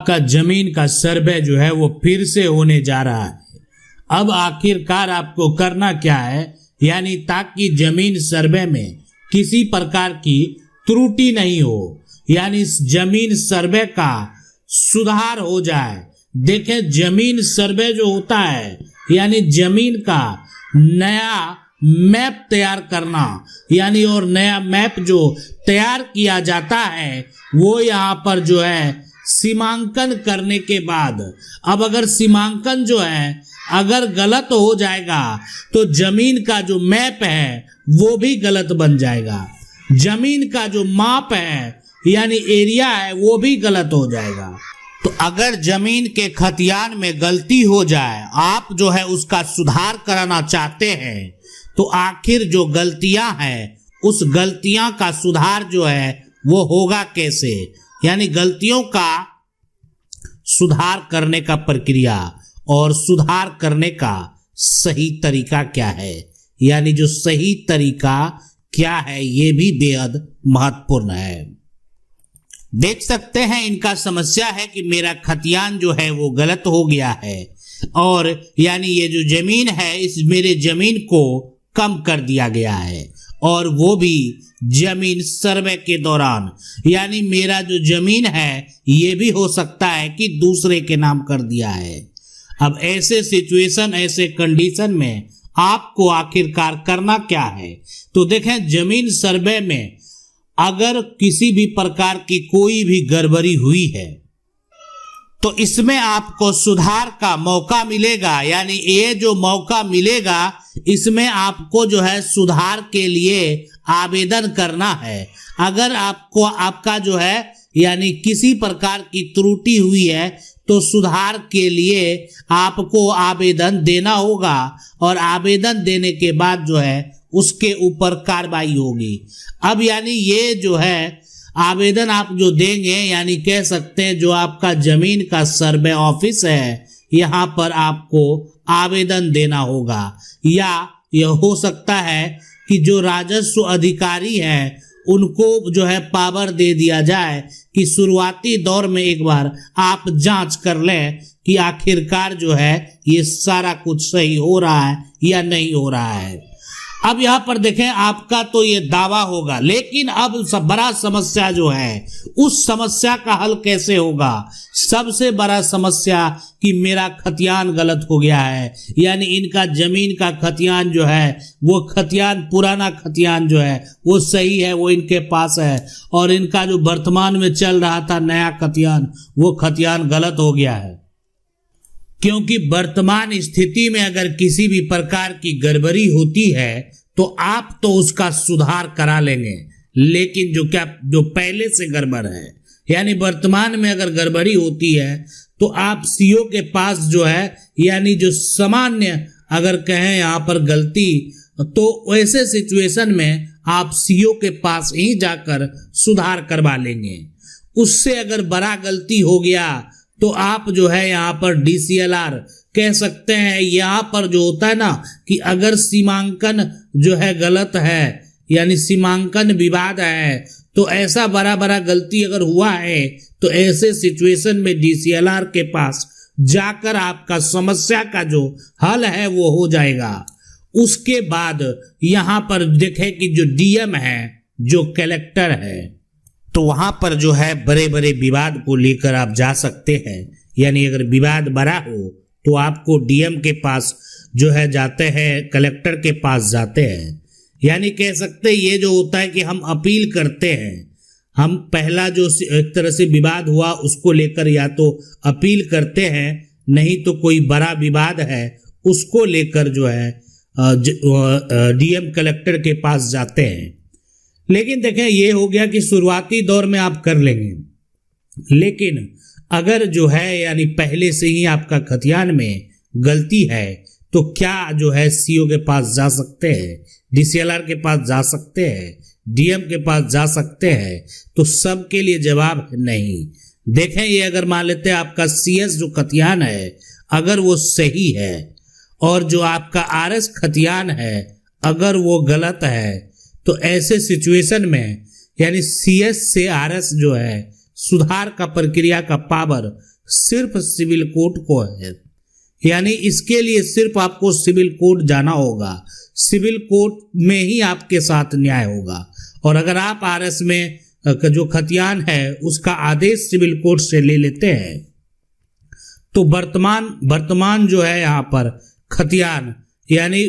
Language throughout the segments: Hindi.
आपका जमीन का सर्वे जो है वो फिर से होने जा रहा है। अब आखिरकार आपको करना क्या है, यानी ताकि जमीन सर्वे में किसी प्रकार की त्रुटि नहीं हो, यानी जमीन सर्वे का सुधार हो जाए। देखें, जमीन सर्वे जो होता है यानी जमीन का नया मैप तैयार करना, यानी और नया मैप जो तैयार किया जाता है वो यहाँ पर जो है सीमांकन करने के बाद, अब अगर सीमांकन जो है अगर गलत हो जाएगा तो जमीन का जो मैप है वो भी गलत बन जाएगा, जमीन का जो माप है यानी एरिया है वो भी गलत हो जाएगा। तो अगर जमीन के खतियान में गलती हो जाए, आप जो है उसका सुधार कराना चाहते हैं, तो आखिर जो गलतियां हैं उस गलतियां का सुधार जो है वो होगा कैसे, यानी गलतियों का सुधार करने का प्रक्रिया और सुधार करने का सही तरीका क्या है, यानी जो सही तरीका क्या है ये भी बेहद महत्वपूर्ण है। देख सकते हैं इनका समस्या है कि मेरा खतियान जो है वो गलत हो गया है और यानी ये जो जमीन है इस मेरे जमीन को कम कर दिया गया है और वो भी जमीन सर्वे के दौरान, यानी मेरा जो जमीन है ये भी हो सकता है कि दूसरे के नाम कर दिया है। अब ऐसे सिचुएशन, ऐसे कंडीशन में आपको आखिरकार करना क्या है, तो देखें जमीन सर्वे में अगर किसी भी प्रकार की कोई भी गड़बड़ी हुई है तो इसमें आपको सुधार का मौका मिलेगा, यानी ये जो मौका मिलेगा इसमें आपको जो है सुधार के लिए आवेदन करना है। अगर आपको आपका जो है यानी किसी प्रकार की त्रुटि हुई है तो सुधार के लिए आपको आवेदन देना होगा और आवेदन देने के बाद जो है उसके ऊपर कार्रवाई होगी। अब यानी ये जो है आवेदन आप जो देंगे, यानी कह सकते हैं जो आपका जमीन का सर्वे ऑफिस है यहाँ पर आपको आवेदन देना होगा, या यह हो सकता है कि जो राजस्व अधिकारी है उनको जो है पावर दे दिया जाए कि शुरुआती दौर में एक बार आप जांच कर लें कि आखिरकार जो है ये सारा कुछ सही हो रहा है या नहीं हो रहा है। अब यहाँ पर देखें आपका तो ये दावा होगा, लेकिन अब सब बड़ा समस्या जो है उस समस्या का हल कैसे होगा। सबसे बड़ा समस्या कि मेरा खतियान गलत हो गया है, यानी इनका जमीन का खतियान जो है वो खतियान पुराना खतियान जो है वो सही है, वो इनके पास है, और इनका जो वर्तमान में चल रहा था नया खतियान वो खतियान गलत हो गया है। क्योंकि वर्तमान स्थिति में अगर किसी भी प्रकार की गड़बड़ी होती है तो आप तो उसका सुधार करा लेंगे, लेकिन जो पहले से गड़बड़ है, यानी वर्तमान में अगर गड़बड़ी होती है तो आप सीओ के पास जो है यानी जो सामान्य अगर कहें यहाँ पर गलती, तो वैसे सिचुएशन में आप सीओ के पास ही जाकर सुधार करवा लेंगे। उससे अगर बड़ा गलती हो गया तो आप जो है यहाँ पर DCLR कह सकते हैं। यहाँ पर जो होता है ना कि अगर सीमांकन जो है गलत है यानी सीमांकन विवाद है, तो ऐसा बड़ा गलती अगर हुआ है तो ऐसे सिचुएशन में DCLR के पास जाकर आपका समस्या का जो हल है वो हो जाएगा। उसके बाद यहाँ पर देखें कि जो DM है, जो कलेक्टर है, तो वहां पर जो है बड़े विवाद को लेकर आप जा सकते हैं। यानी अगर विवाद बड़ा हो तो आपको DM के पास जो है जाते हैं, कलेक्टर के पास जाते हैं। यानी कह सकते हैं ये जो होता है कि हम अपील करते हैं, हम पहला जो एक तरह से विवाद हुआ उसको लेकर या तो अपील करते हैं, नहीं तो कोई बड़ा विवाद है उसको लेकर जो है DM कलेक्टर के पास जाते हैं। लेकिन देखें ये हो गया कि शुरुआती दौर में आप कर लेंगे, लेकिन अगर जो है यानी पहले से ही आपका खतियान में गलती है तो क्या जो है सीओ के पास जा सकते हैं, DCLR के पास जा सकते हैं, DM के पास जा सकते हैं, तो सबके लिए जवाब नहीं। देखें ये अगर मान लेते हैं आपका CS जो खतियान है अगर वो सही है और जो आपका RS खतियान है अगर वो गलत है, तो ऐसे सिचुएशन में यानी CS से RS जो है सुधार का प्रक्रिया का पावर सिर्फ सिविल कोर्ट को है। यानी इसके लिए सिर्फ आपको सिविल कोर्ट जाना होगा, सिविल कोर्ट में ही आपके साथ न्याय होगा। और अगर आप आरएस में जो खतियान है उसका आदेश सिविल कोर्ट से ले लेते हैं तो वर्तमान जो है यहाँ पर खतियान यानी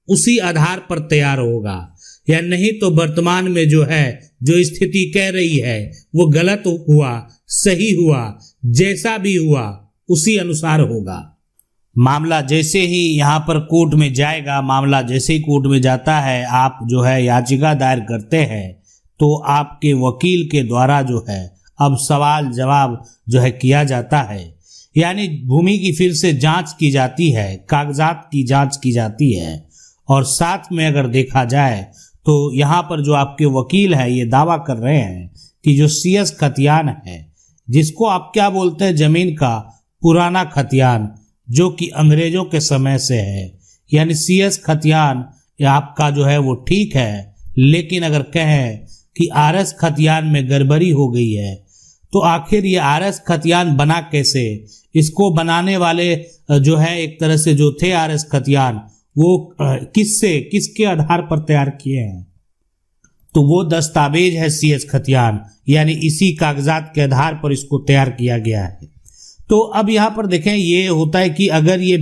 उसी आधार पर तैयार होगा, या नहीं तो वर्तमान में जो है जो स्थिति कह रही है वो गलत हुआ सही हुआ जैसा भी हुआ उसी अनुसार होगा। मामला जैसे ही यहाँ पर कोर्ट में जाएगा, मामला जैसे ही कोर्ट में जाता है, आप जो है याचिका दायर करते हैं तो आपके वकील के द्वारा जो है अब सवाल जवाब जो है किया जाता है। यानी भूमि की फिर से जांच की जाती है, कागजात की जांच की जाती है। और साथ में अगर देखा जाए तो यहाँ पर जो आपके वकील है ये दावा कर रहे हैं कि जो CS खतियान है, जिसको आप क्या बोलते हैं, जमीन का पुराना खतियान जो कि अंग्रेजों के समय से है, यानी CS खतियान आपका जो है वो ठीक है। लेकिन अगर कहें कि RS खतियान में गड़बड़ी हो गई है तो आखिर ये RS खतियान बना कैसे? इसको बनाने वाले जो है एक तरह से जो थे RS खतियान वो किसके आधार पर तैयार किए हैं? तो वो दस्तावेज है CS खतियान, यानी इसी कागजात के आधार पर इसको तैयार किया गया है। तो अब यहाँ पर देखें ये होता है कि अगर ये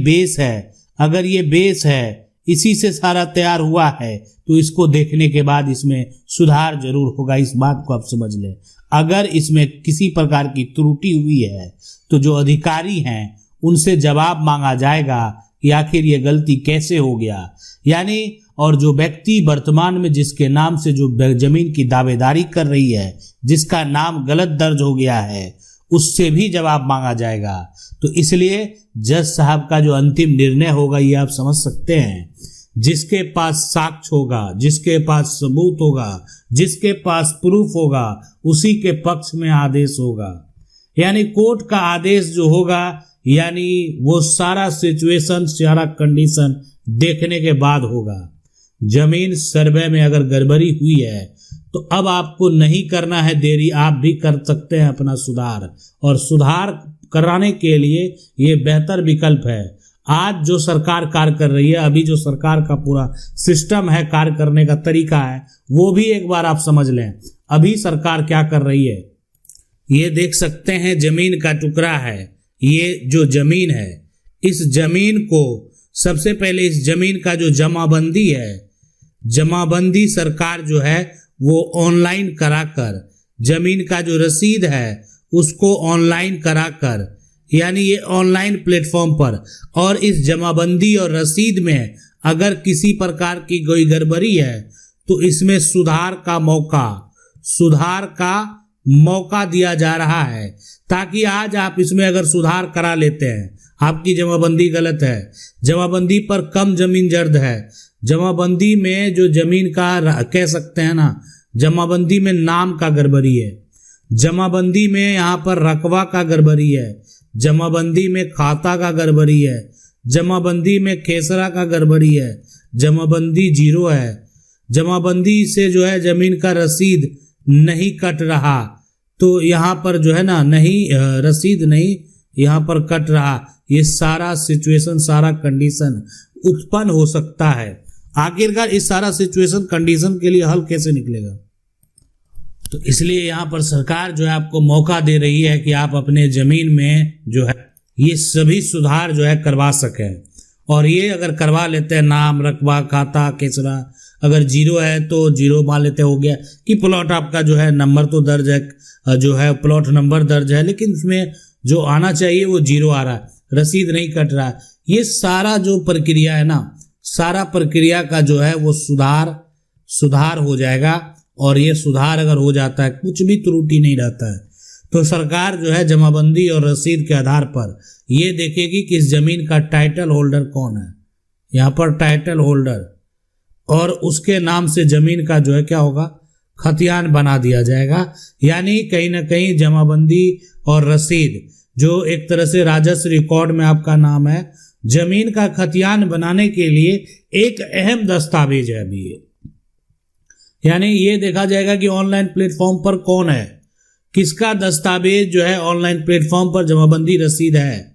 बेस है इसी से सारा तैयार हुआ है तो इसको देखने के बाद इसमें सुधार जरूर होगा, इस बात को आप समझ लें। अगर इसमें किसी प्रकार की त्रुटि हुई है तो जो अधिकारी हैं उनसे जवाब मांगा जाएगा कि आखिर ये गलती कैसे हो गया। यानी और जो व्यक्ति वर्तमान में जिसके नाम से जो जमीन की दावेदारी कर रही है, जिसका नाम गलत दर्ज हो गया है, उससे भी जवाब मांगा जाएगा। तो इसलिए जज साहब का जो अंतिम निर्णय होगा ये आप समझ सकते हैं, जिसके पास साक्ष्य होगा, जिसके पास सबूत होगा, जिसके पास प्रूफ होगा, उसी के पक्ष में आदेश होगा। यानी कोर्ट का आदेश जो होगा यानी वो सारा सिचुएशन, सारा कंडीशन देखने के बाद होगा। जमीन सर्वे में अगर गड़बड़ी हुई है तो अब आपको नहीं करना है देरी, आप भी कर सकते हैं अपना सुधार। और सुधार कराने के लिए ये बेहतर विकल्प है। आज जो सरकार कार्य कर रही है, अभी जो सरकार का पूरा सिस्टम है, कार्य करने का तरीका है, वो भी एक बार आप समझ लें। अभी सरकार क्या कर रही है, ये देख सकते हैं जमीन का टुकड़ा है। ये जो जमीन है, इस जमीन को सबसे पहले इस जमीन का जो जमाबंदी है, जमाबंदी सरकार जो है वो ऑनलाइन कराकर, जमीन का जो रसीद है उसको ऑनलाइन कराकर, यानी ये ऑनलाइन प्लेटफॉर्म पर, और इस जमाबंदी और रसीद में अगर किसी प्रकार की कोई गड़बड़ी है तो इसमें सुधार का मौका दिया जा रहा है। ताकि आज आप इसमें अगर सुधार करा लेते हैं, आपकी जमाबंदी गलत है, जमाबंदी पर कम जमीन जर्द है, जमाबंदी में जो जमीन का कह सकते हैं ना, जमाबंदी में नाम का गड़बड़ी है, जमाबंदी में यहाँ पर रकबा का गड़बड़ी है, जमाबंदी में खाता का गड़बड़ी है, जमाबंदी में खेसरा का गड़बड़ी है, जमाबंदी 0 है, जमाबंदी से जो है जमीन का रसीद नहीं कट रहा, तो यहाँ पर जो है ना नहीं रसीद नहीं यहाँ पर कट रहा। ये सारा सिचुएशन, सारा कंडीशन उत्पन्न हो सकता है। आखिरकार इस सारा सिचुएशन कंडीशन के लिए हल कैसे निकलेगा? तो इसलिए यहाँ पर सरकार जो है आपको मौका दे रही है कि आप अपने जमीन में जो है ये सभी सुधार जो है करवा सकें। और ये अगर करवा लेते हैं, नाम, रकबा, खाता, केसरा अगर 0 है तो 0 मान लेते हो गया कि प्लॉट आपका जो है नंबर तो दर्ज है, जो है प्लॉट नंबर दर्ज है, लेकिन उसमें जो आना चाहिए वो 0 आ रहा है, रसीद नहीं कट रहा है। ये सारा जो प्रक्रिया है ना, सारा प्रक्रिया का जो है वो सुधार हो जाएगा। और ये सुधार अगर हो जाता है, कुछ भी त्रुटि नहीं रहता है, तो सरकार जो है जमाबंदी और रसीद के आधार पर ये देखेगी कि इस जमीन का टाइटल होल्डर कौन है। यहाँ पर टाइटल होल्डर और उसके नाम से जमीन का जो है क्या होगा, खतियान बना दिया जाएगा। यानी कहीं ना कहीं जमाबंदी और रसीद जो एक तरह से राजस्व रिकॉर्ड में आपका नाम है, जमीन का खतियान बनाने के लिए एक अहम दस्तावेज है अभी ये। यानी ये देखा जाएगा कि ऑनलाइन प्लेटफॉर्म पर कौन है, किसका दस्तावेज जो है ऑनलाइन प्लेटफॉर्म पर जमाबंदी रसीद है,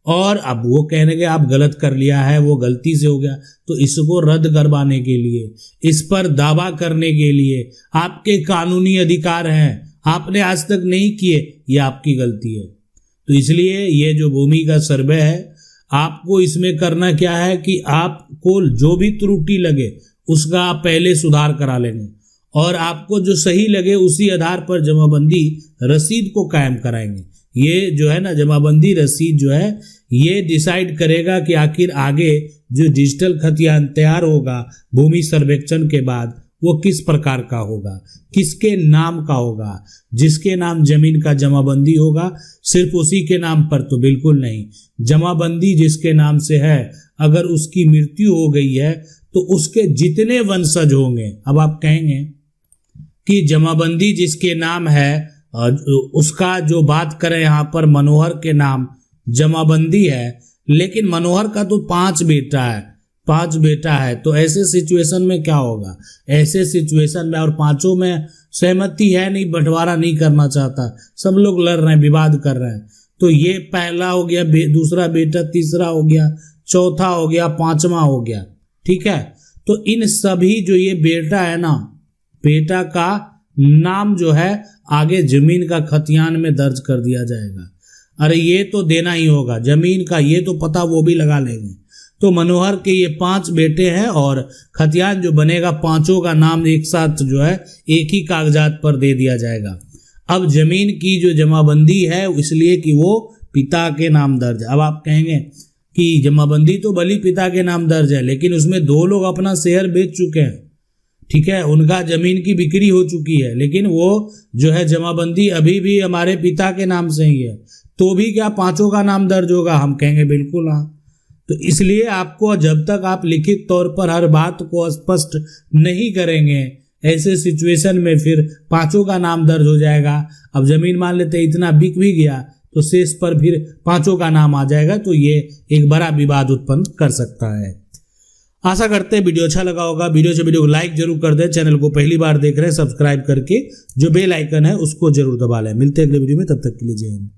और अब वो कहने के आप गलत कर लिया है, वो गलती से हो गया, तो इसको रद्द करवाने के लिए, इस पर दावा करने के लिए आपके कानूनी अधिकार हैं, आपने आज तक नहीं किए, ये आपकी गलती है। तो इसलिए ये जो भूमि का सर्वे है, आपको इसमें करना क्या है कि आपको जो भी त्रुटि लगे उसका आप पहले सुधार करा लेंगे, और आपको जो सही लगे उसी आधार पर जमाबंदी रसीद को कायम कराएंगे। ये जो है ना जमाबंदी रसीद जो है ये डिसाइड करेगा कि आखिर आगे जो डिजिटल खतियान तैयार होगा भूमि सर्वेक्षण के बाद वो किस प्रकार का होगा, किसके नाम का होगा। जिसके नाम जमीन का जमाबंदी होगा सिर्फ उसी के नाम पर तो बिल्कुल नहीं, जमाबंदी जिसके नाम से है अगर उसकी मृत्यु हो गई है तो उसके जितने वंशज होंगे, अब आप कहेंगे कि जमाबंदी जिसके नाम है उसका जो बात करें यहाँ पर मनोहर के नाम जमाबंदी है, लेकिन मनोहर का तो 5 बेटा है, तो ऐसे सिचुएशन में क्या होगा? ऐसे सिचुएशन में और 5 में सहमति है नहीं, बंटवारा नहीं करना चाहता, सब लोग लड़ रहे हैं, विवाद कर रहे हैं, तो ये पहला हो गया, दूसरा बेटा, तीसरा हो गया, चौथा हो गया, 5वां हो गया, ठीक है। तो इन सभी जो ये बेटा है ना, बेटा का नाम जो है आगे जमीन का खतियान में दर्ज कर दिया जाएगा। अरे ये तो देना ही होगा, जमीन का ये तो पता वो भी लगा लेंगे। तो मनोहर के ये 5 बेटे हैं और खतियान जो बनेगा 5 का नाम एक साथ जो है एक ही कागजात पर दे दिया जाएगा। अब जमीन की जो जमाबंदी है इसलिए कि वो पिता के नाम दर्ज है। अब आप कहेंगे कि जमाबंदी तो भली पिता के नाम दर्ज है, लेकिन उसमें 2 लोग अपना शेयर बेच चुके हैं, ठीक है, उनका जमीन की बिक्री हो चुकी है, लेकिन वो जो है जमाबंदी अभी भी हमारे पिता के नाम से ही है, तो भी क्या 5 का नाम दर्ज होगा? हम कहेंगे बिल्कुल हाँ। तो इसलिए आपको जब तक आप लिखित तौर पर हर बात को स्पष्ट नहीं करेंगे, ऐसे सिचुएशन में फिर 5 का नाम दर्ज हो जाएगा। अब जमीन मान लेते इतना बिक भी गया तो शेष पर फिर 5 का नाम आ जाएगा, तो ये एक बड़ा विवाद उत्पन्न कर सकता है। आशा करते हैं वीडियो अच्छा लगा होगा। वीडियो को लाइक जरूर कर दें। चैनल को पहली बार देख रहे हैं सब्सक्राइब करके जो बेल आइकन है उसको जरूर दबा लें। मिलते हैं अगले वीडियो में, तब तक के लिए जय हिंद।